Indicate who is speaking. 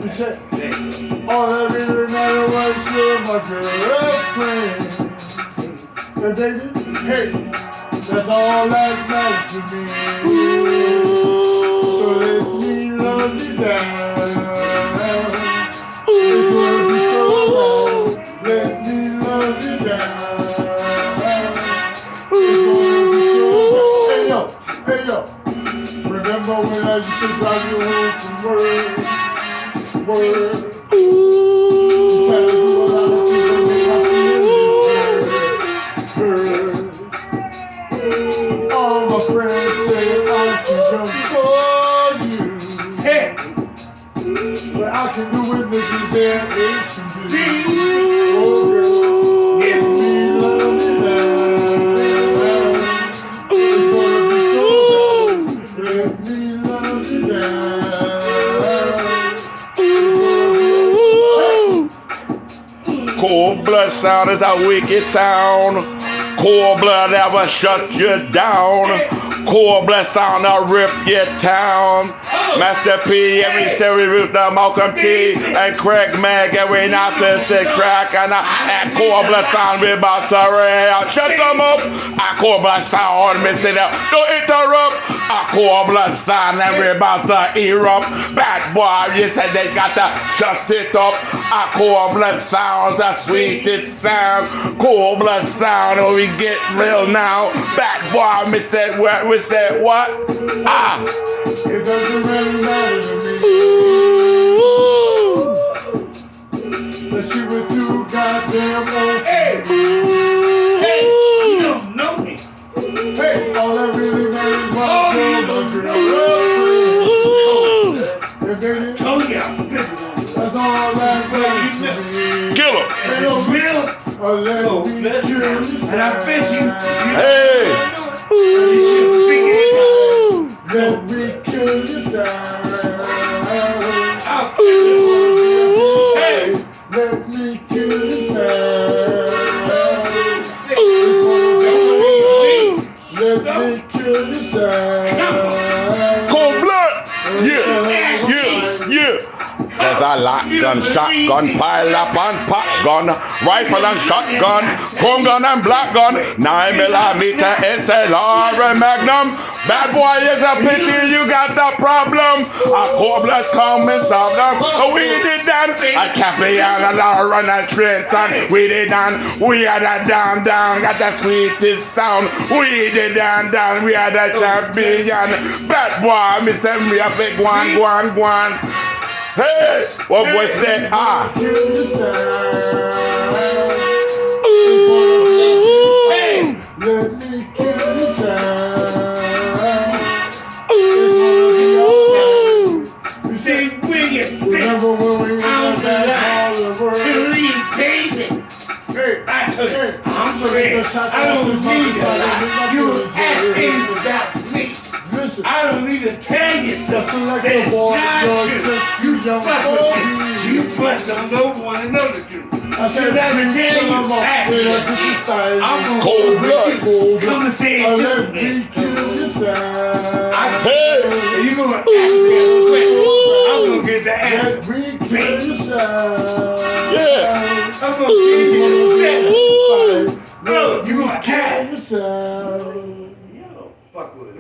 Speaker 1: He said, all that really matter was you're my girlfriend. And baby, hey, that's all that matters to me. So let me love you down. It's gonna be so long. Let me love you down. It's gonna be so long. Hey yo. Remember when I used to drive you home from work? All my friends say I can jump for you. Hey! But I can do it with you there is to do. Oh girl, if we love you now, it's gonna be so bad. Let me love you now.
Speaker 2: Cold blood sound is a wicked sound. Cold blood ever shut you down. Cold blood sound will rip your town. Master P, every stereo root, the Malcolm T, and Craig Mag, every narcissistic crack, and cold blood sound we about to rail. Shut them up. A cold blood sound, Mr. Don't interrupt. A cold blood sound, and we about to erupt. Bad boy, you said they got to shut it up. A cold blood sounds, a sweetest sound. Cold blood sound, and we get real now. Bad boy, Mr. What? We said what? Ah.
Speaker 1: It doesn't really matter to me. That she was too goddamn old.
Speaker 3: Hey, you don't know me.
Speaker 1: Hey, all that really matters is what
Speaker 3: Oh yeah,
Speaker 1: that's all that matters to me.
Speaker 2: Kill him.
Speaker 1: Hey, yo,
Speaker 3: real.
Speaker 1: let me kill you.
Speaker 3: And I bet you.
Speaker 2: Hey.
Speaker 1: Let me kill you, sir.
Speaker 3: Hey,
Speaker 1: let me kill you, sir. Let me kill you, sir.
Speaker 2: Cold blood. Yeah. There's a lot gun, shotgun, pile up and pop gun, rifle and shotgun, chrome gun and black gun, 9mm SLR and Magnum. Bad boy is a pity, you got the problem. A cold blood come and solve them. We did that. A Capian and a run and straight and we did that. We had a down, got the sweetest sound. We did down, we had a champion. Bad boy, me send me a big one. Hey, what was that? Ah.
Speaker 1: Hey, let me kill you, sir. Remember when we were back all the world?
Speaker 3: baby.
Speaker 1: Hey,
Speaker 3: I'm sorry. I don't need a lot. You asking about me.
Speaker 1: listen.
Speaker 3: I don't need to tell you
Speaker 1: Just
Speaker 3: something.
Speaker 1: like
Speaker 3: That's
Speaker 1: a boy,
Speaker 3: not
Speaker 1: you're
Speaker 3: true.
Speaker 1: just you young
Speaker 3: Fuck
Speaker 1: boy.
Speaker 3: with me. You must don't know one another, dude.
Speaker 1: I said,
Speaker 3: Cause I can tell you, I'm gonna
Speaker 2: Cold blood.
Speaker 3: come and say it to
Speaker 1: Let
Speaker 3: me.
Speaker 1: me kill you, sir.
Speaker 2: Hey.
Speaker 3: You gonna ask me a question? I'm gonna get the answer.
Speaker 1: Let me kill you, sir.
Speaker 2: Yeah.
Speaker 3: I'm gonna give you the set.
Speaker 1: Let
Speaker 3: No, you gonna
Speaker 1: me kill
Speaker 3: ask.
Speaker 1: you, sir.
Speaker 3: Yo, fuck with it.